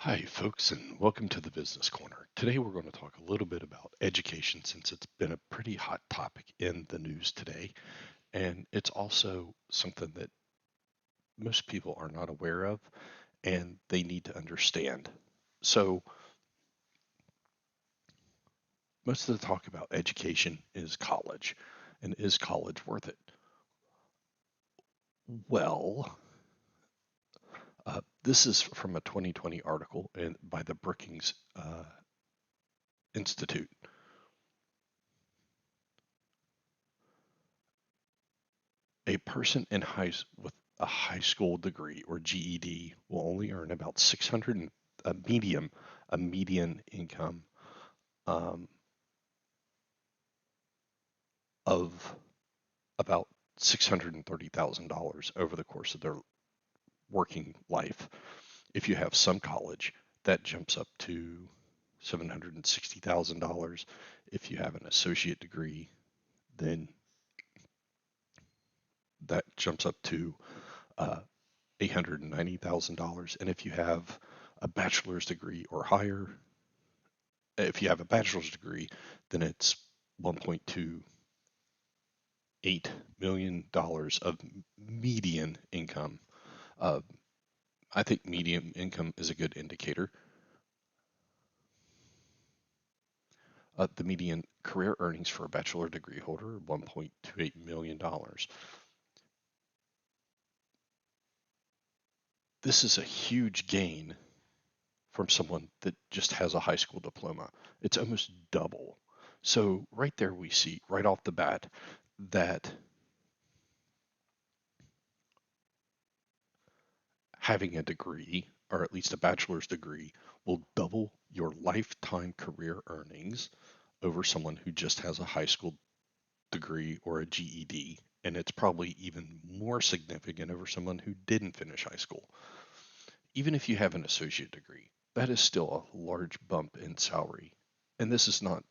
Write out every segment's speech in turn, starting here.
Hi, folks, and welcome to the Business Corner. Today, we're going to talk a little bit about education since it's been a pretty hot topic in the news today. And it's also something that most people are not aware of and they need to understand. So, most of the talk about education is college. And is college worth it? Well, this is from a 2020 article by the Brookings Institute. A person with a high school degree or GED will only earn about 600 a median income um, of about $630,000 over the course of their working life. If you have some college, that jumps up to $760,000. If you have an associate degree, then that jumps up to uh, $890,000. And if you have a bachelor's degree or higher, if you have a bachelor's degree, then it's $1.28 million of median income. Uh, I think median income is a good indicator. The median career earnings for a bachelor degree holder, $1.28 million. This is a huge gain from someone that just has a high school diploma. It's almost double. So right there we see right off the bat that having a degree, or at least a bachelor's degree, will double your lifetime career earnings over someone who just has a high school degree or a GED. And it's probably even more significant over someone who didn't finish high school. Even if you have an associate degree, that is still a large bump in salary. And this is not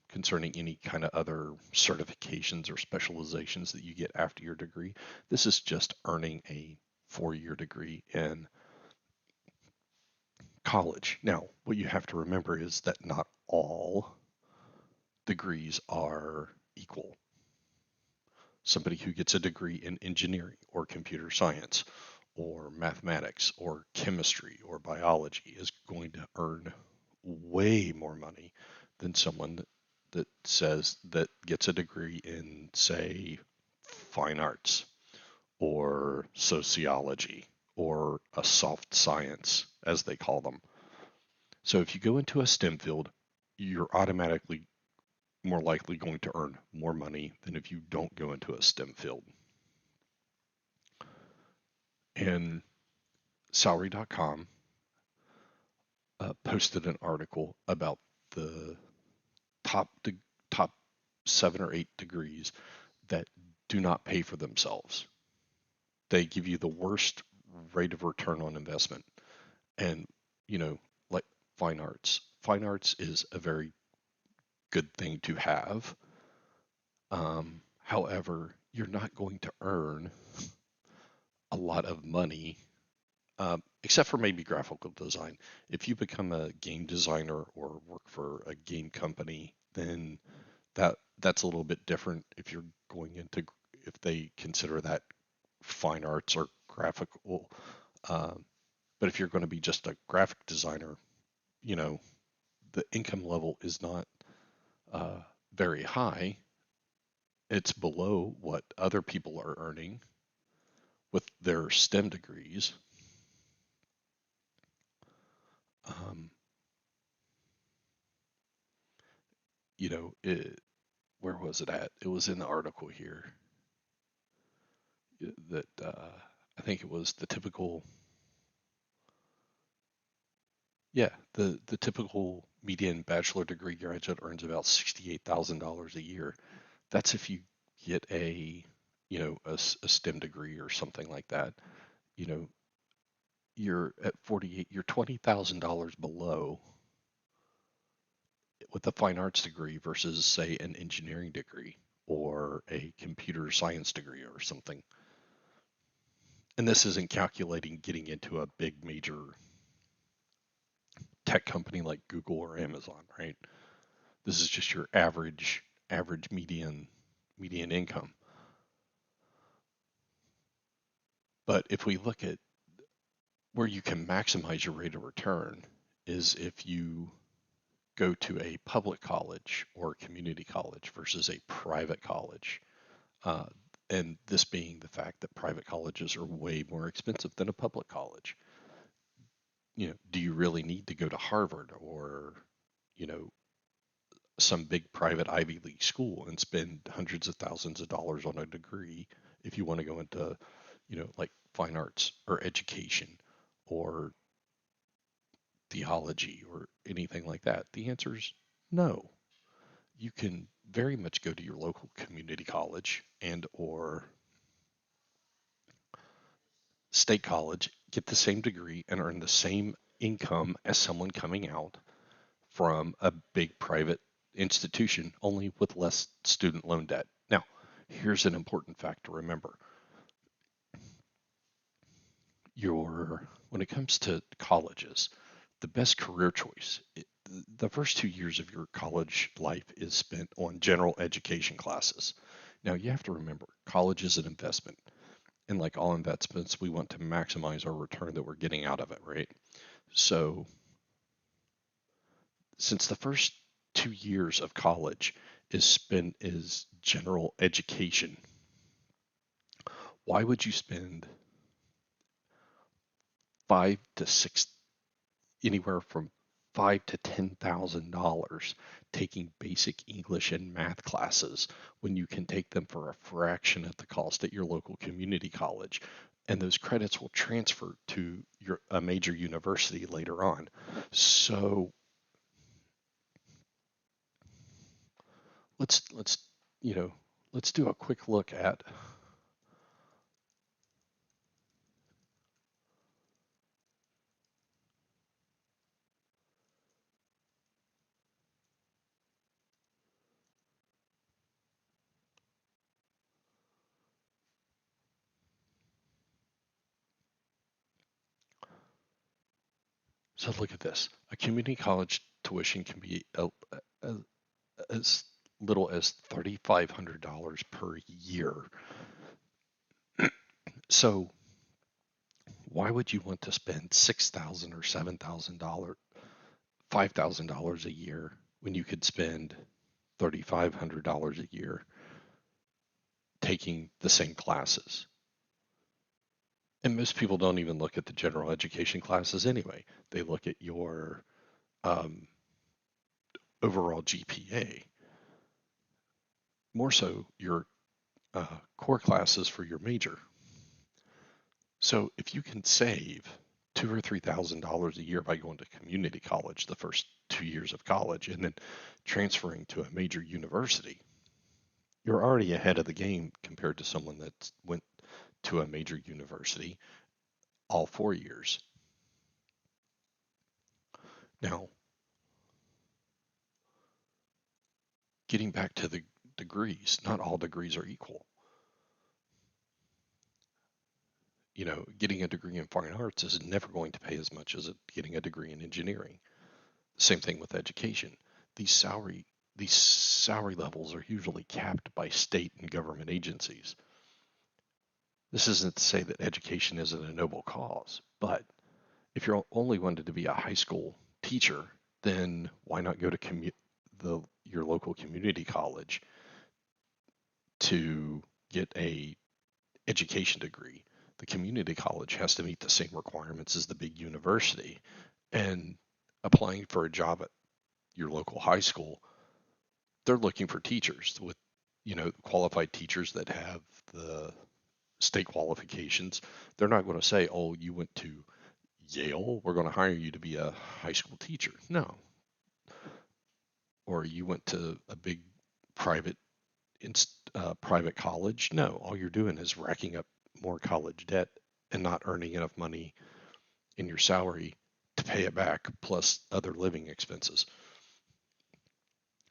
concerning any kind of other certifications or specializations that you get after your degree. This is just earning a 4-year degree in college. Now, what you have to remember is that not all degrees are equal. Somebody who gets a degree in engineering or computer science or mathematics or chemistry or biology is going to earn way more money than someone that says that gets a degree in, say, fine arts or sociology or a soft science, as they call them. So if you go into a STEM field, you're automatically more likely going to earn more money than if you don't go into a STEM field. And salary.com posted an article about the top top 7 or 8 degrees that do not pay for themselves. They give you the worst rate of return on investment. And, like fine arts. Fine arts is a very good thing to have. However, you're not going to earn a lot of money, except for maybe graphical design. If you become a game designer or work for a game company, then that's a little bit different. If they consider that fine arts or graphical, uh, but if you're going to be just a graphic designer, you know, the income level is not uh, very high. It's below what other people are earning with their STEM degrees. Um, where was it at? It was in the article here that I think it was the typical, yeah, the typical median bachelor degree graduate earns about $68,000 a year. That's if you get a STEM degree or something like that. You know, you're at 48, you're $20,000 below with a fine arts degree versus, say, an engineering degree or a computer science degree or something. And this isn't calculating getting into a big major tech company like Google or Amazon, right? This is just your average median income. But if we look at where you can maximize your rate of return is if you go to a public college or community college versus a private college. Uh, and this being the fact that private colleges are way more expensive than a public college. Do you really need to go to Harvard or, you know, some big private Ivy League school and spend hundreds of thousands of dollars on a degree if you want to go into, like fine arts or education or theology or anything like that? The answer is no. You can very much go to your local community college and or state college, get the same degree and earn the same income as someone coming out from a big private institution, only with less student loan debt. Now, here's an important fact to remember. When it comes to colleges, the best career choice, the first 2 years of your college life is spent on general education classes. Now, you have to remember, college is an investment. And like all investments, we want to maximize our return that we're getting out of it, right? So, since the first 2 years of college is spent as general education, why would you spend 5 to 6, anywhere from $5 to $10,000 taking basic English and math classes when you can take them for a fraction of the cost at your local community college? And those credits will transfer to a major university later on. So let's you know let's do a quick look at so look at this. A community college tuition can be as little as $3,500 per year. So why would you want to spend $6,000 or $7,000, $5,000 a year when you could spend $3,500 a year taking the same classes? And most people don't even look at the general education classes anyway. They look at your um, overall GPA, more so your core classes for your major. So if you can save $2,000 or $3,000 a year by going to community college the first 2 years of college and then transferring to a major university, you're already ahead of the game compared to someone that went to a major university all 4 years. Now, getting back to the degrees, not all degrees are equal. Getting a degree in fine arts is never going to pay as much as getting a degree in engineering. Same thing with education. These salary levels are usually capped by state and government agencies. This isn't to say that education isn't a noble cause, but if you're only wanted to be a high school teacher, then why not go to your local community college to get a education degree? The community college has to meet the same requirements as the big university, and applying for a job at your local high school, they're looking for teachers with, qualified teachers that have the state qualifications. They're not going to say, oh, you went to Yale, we're going to hire you to be a high school teacher. No. Or you went to a big private private college. No, all you're doing is racking up more college debt and not earning enough money in your salary to pay it back, plus other living expenses.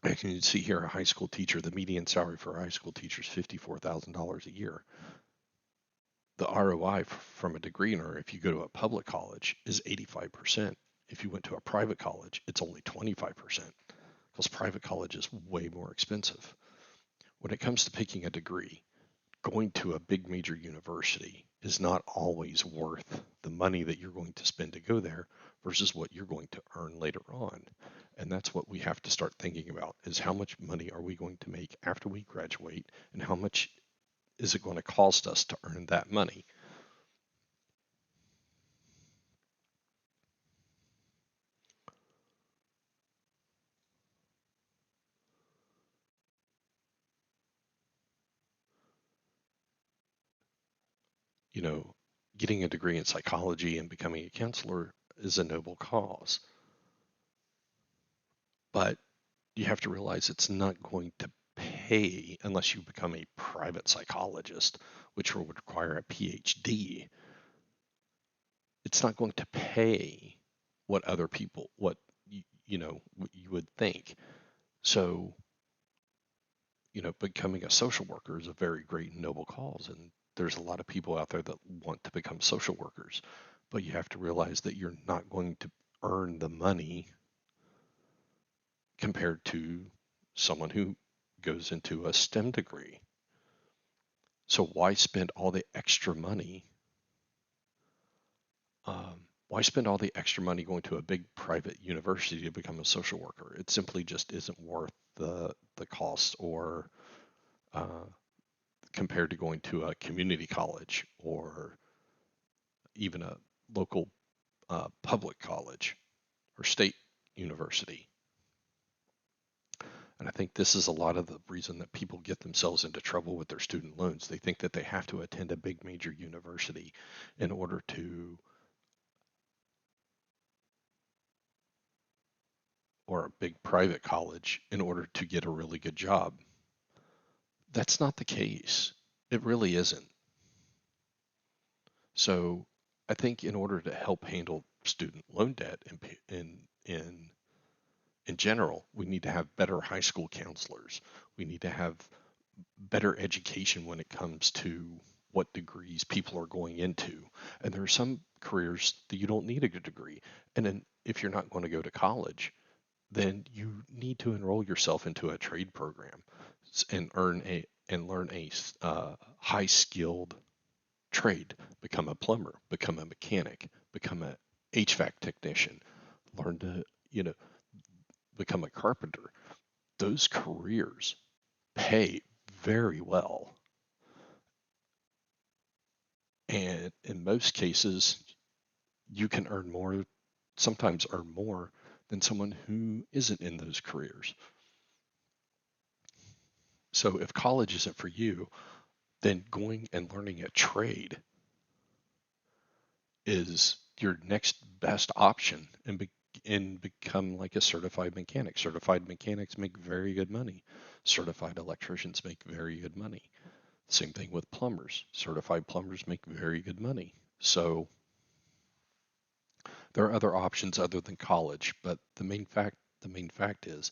And you can see here a high school teacher, the median salary for a high school teacher is $54,000 a year. The ROI from a degree earner, if you go to a public college, is 85%. if you went to a private college, it's only 25% because private college is way more expensive. When it comes to picking a degree, going to a big major university is not always worth the money that you're going to spend to go there versus what you're going to earn later on. And that's what we have to start thinking about is how much money are we going to make after we graduate and how much is it going to cost us to earn that money? You know, getting a degree in psychology and becoming a counselor is a noble cause, but you have to realize it's not going to pay unless you become a private psychologist, which would require a PhD. It's not going to pay what other people, what you would think. So, becoming a social worker is a very great and noble cause. And there's a lot of people out there that want to become social workers, but you have to realize that you're not going to earn the money compared to someone who goes into a STEM degree. So why spend all the extra money? Why spend all the extra money going to a big private university to become a social worker? It simply just isn't worth the cost or uh, compared to going to a community college or even a local public college or state university. And I think this is a lot of the reason that people get themselves into trouble with their student loans. They think that they have to attend a big major university in order to, or a big private college in order to get a really good job. That's not the case. It really isn't. So I think in order to help handle student loan debt in general, we need to have better high school counselors. We need to have better education when it comes to what degrees people are going into. And there are some careers that you don't need a good degree. And then if you're not going to go to college, then you need to enroll yourself into a trade program and learn a high skilled trade. Become a plumber, become a mechanic, become a HVAC technician, learn to become a carpenter. Those careers pay very well. And in most cases, you can earn more, sometimes earn more than someone who isn't in those careers. So if college isn't for you, then going and learning a trade is your next best option and become like a certified mechanic. Certified mechanics make very good money. Certified electricians make very good money. Same thing with plumbers. Certified plumbers make very good money. So there are other options other than college, but the main fact is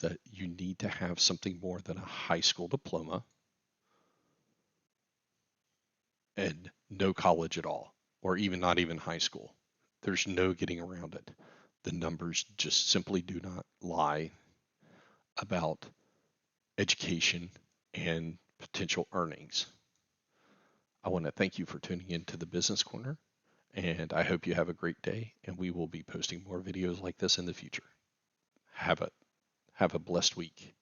that you need to have something more than a high school diploma and no college at all, or even not even high school. There's no getting around it. The numbers just simply do not lie about education and potential earnings. I want to thank you for tuning in to the Business Corner, and I hope you have a great day, and we will be posting more videos like this in the future. Have a have a blessed week.